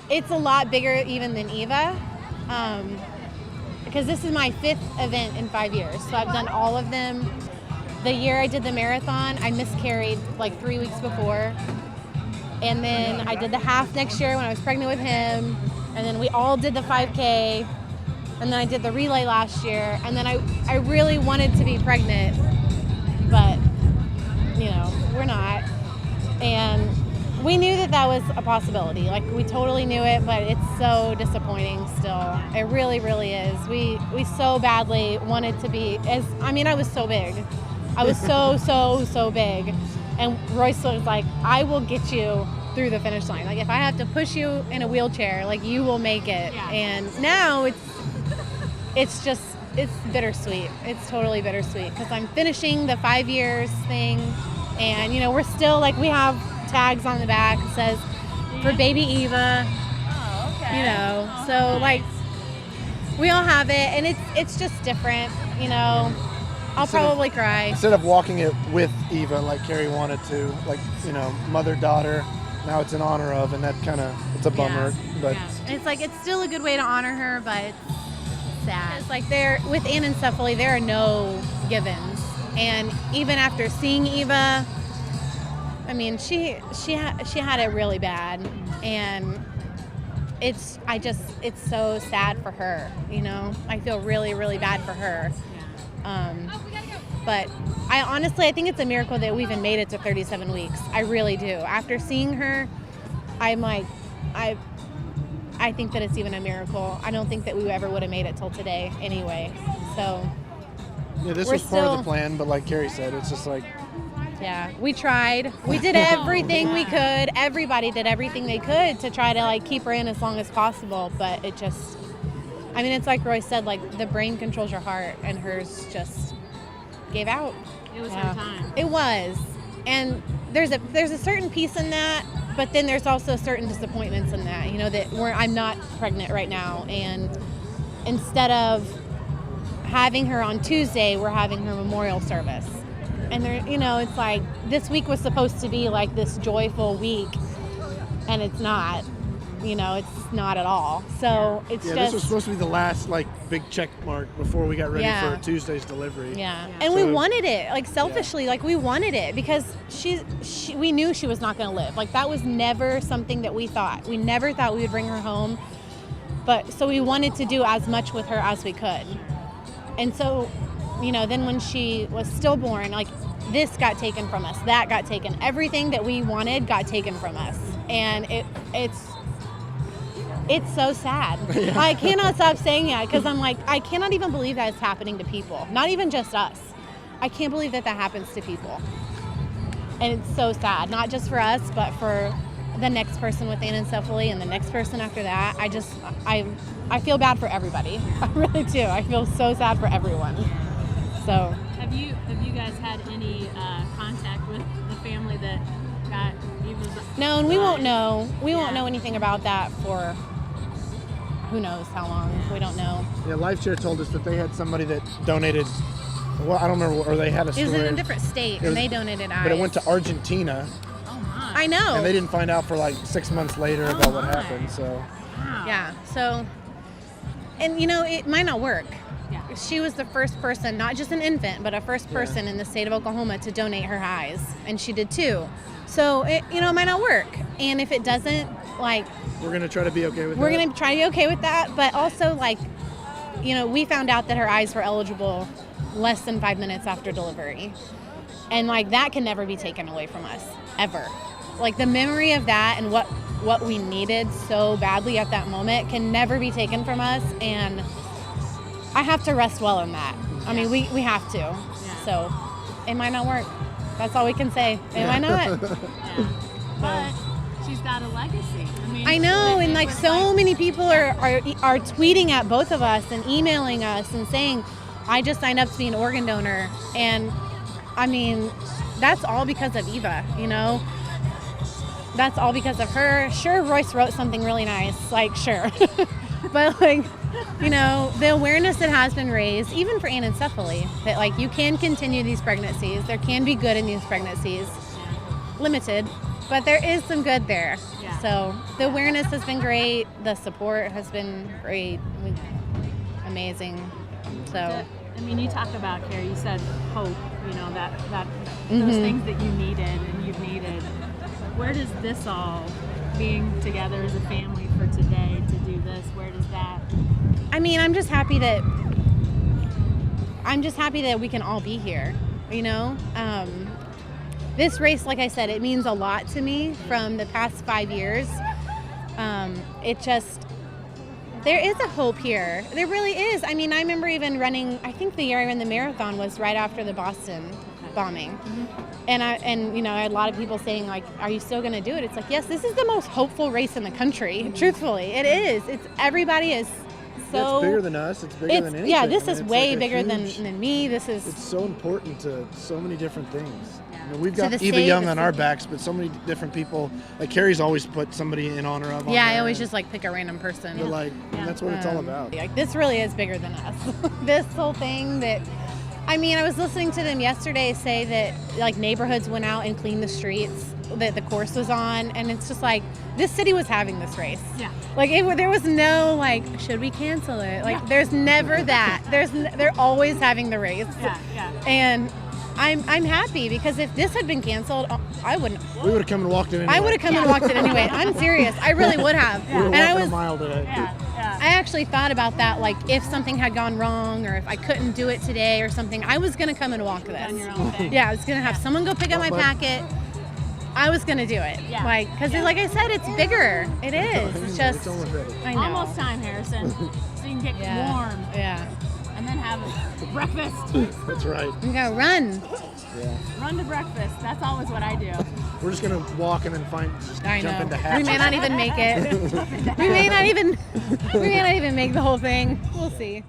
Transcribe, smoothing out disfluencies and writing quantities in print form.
It's a lot bigger even than Eva, because this is my 5th event in 5 years. So I've done all of them. The year I did the marathon, I miscarried like 3 weeks before. And then I did the half next year when I was pregnant with him. And then we all did the 5K. And then I did the relay last year. And then I really wanted to be pregnant, but, we're not. And we knew that was a possibility. Like, we totally knew it, but it's so disappointing still. It really, really is. We so badly wanted to be I was so big. I was so big. And Royce was like, I will get you through the finish line. Like, if I have to push you in a wheelchair, like, you will make it. Yeah. And now it's bittersweet. It's totally bittersweet because I'm finishing the 5 years thing. And, we're still, like, we have tags on the back that says, for baby Eva. Oh, okay. So, like, we all have it. And it's just different, I'll probably cry. Instead of walking it with Eva like Carrie wanted to, like, mother-daughter, now it's in honor of, and that it's a bummer. Yeah. But And it's like, it's still a good way to honor her, but it's sad. It's like with anencephaly, there are no givens. And even after seeing Eva, I mean, she had it really bad, and it's so sad for her, I feel really, really bad for her. But I think it's a miracle that we even made it to 37 weeks. I really do. After seeing her, I'm like, I think that it's even a miracle. I don't think that we ever would have made it till today anyway. So yeah, this was part of the plan, but like Carrie said, it's just like, yeah, we tried. We did everything we could. Everybody did everything they could to try to like keep her in as long as possible, but it just, it's like Roy said, like, the brain controls your heart, and hers just gave out. It was her time. It was. And there's a certain peace in that, but then there's also certain disappointments in that, that I'm not pregnant right now, and instead of having her on Tuesday, we're having her memorial service. And there, it's like, this week was supposed to be like this joyful week, and it's not. It's not at all. So it's just... this was supposed to be the last, like, big check mark before we got ready for Tuesday's delivery. Yeah. And we wanted it, like, selfishly, like, we wanted it because we knew she was not going to live. Like, that was never something that we thought. We never thought we would bring her home. But, so we wanted to do as much with her as we could. And so, then when she was stillborn, like, this got taken from us, that got taken. Everything that we wanted got taken from us. And it's so sad. Yeah. I cannot stop saying that because I'm like, I cannot even believe that it's happening to people. Not even just us. I can't believe that happens to people. And it's so sad, not just for us, but for the next person with anencephaly and the next person after that. I feel bad for everybody. I really do. I feel so sad for everyone. So. Have you guys had any contact with the family that got Eva's? No, and we won't know. We won't know anything about that for who knows how long. We don't know. Yeah, LifeShare told us that they had somebody that donated, well, I don't remember, or they had a story. It was in a different state, and they donated eyes. But it went to Argentina. Oh, my. I know. And they didn't find out for like 6 months later about what happened, so. Wow. Yeah, so, and it might not work. Yeah. She was the first person, not just an infant, but a first person in the state of Oklahoma to donate her eyes, and she did too. So, it might not work. And if it doesn't, like... We're going to try to be okay with that. We're going to try to be okay with that, but also, like, we found out that her eyes were eligible less than 5 minutes after delivery. And, like, that can never be taken away from us, ever. Like, the memory of that and what we needed so badly at that moment can never be taken from us, and I have to rest well in that. I mean, we have to. Yeah. So, it might not work. That's all we can say. It might not. Yeah. But she's got a legacy. I know, and like so many people are tweeting at both of us and emailing us and saying, I just signed up to be an organ donor. And that's all because of Eva, That's all because of her. Sure, Royce wrote something really nice, like, sure. But like, the awareness that has been raised, even for anencephaly, that like you can continue these pregnancies. There can be good in these pregnancies. Limited, but there is some good there. Yeah. Yeah. So the awareness has been great. The support has been great. Amazing. So. I mean, you talk about, Carrie, you said hope, you know, that Mhm. those things that you needed and you've needed. Where does this all, being together as a family for today to do this, where does that? I mean, I'm just happy that we can all be here, you know? This race, like I said, it means a lot to me from the past 5 years. There is a hope here. There really is. I mean, I remember even running, I think the year I ran the marathon was right after the Boston bombing. Mm-hmm. And you know, I had a lot of people saying, like, are you still going to do it? It's like, yes, this is the most hopeful race in the country. Truthfully, it is. Everybody is so. It's bigger than us. It's bigger than anything. Yeah, this I mean, is it's way like a bigger huge- than me. This is. It's so important to so many different things. You know, we've To got the Eva state, Young the on our city. backs, but so many different people. Like Carrie's always put somebody in honor of. on Yeah, I there, always and- just like pick a random person. But like, Yeah. that's what it's all about. Like, this really is bigger than us. This whole thing that, I mean, I was listening to them yesterday say that like neighborhoods went out and cleaned the streets that the course was on, and it's just like this city was having this race. Yeah. Like there was no like, should we cancel it? Like Yeah. there's never that. They're always having the race. Yeah, yeah. And I'm happy because if this had been canceled, I wouldn't. We would have come and walked in. Anyway. I would have come and walked it anyway. I'm serious. I really would have. We were And walking I was a mile today. Yeah, yeah. I actually thought about that, like if something had gone wrong or if I couldn't do it today or something, I was gonna come and walk Done this. your own thing. Yeah, I was gonna have someone go pick up my But- packet. I was gonna do it, Yeah. like because Yeah. like I said, it's bigger. It is. It's just. It's almost ready. I know. Almost time, Harrison. So you can get Yeah. warm Yeah. and then have breakfast. That's right. We gotta run. Yeah. Run to breakfast. That's always what I do. We're just gonna walk and then I jump know. into We hatches. may not even make it. we may not even make the whole thing. We'll see.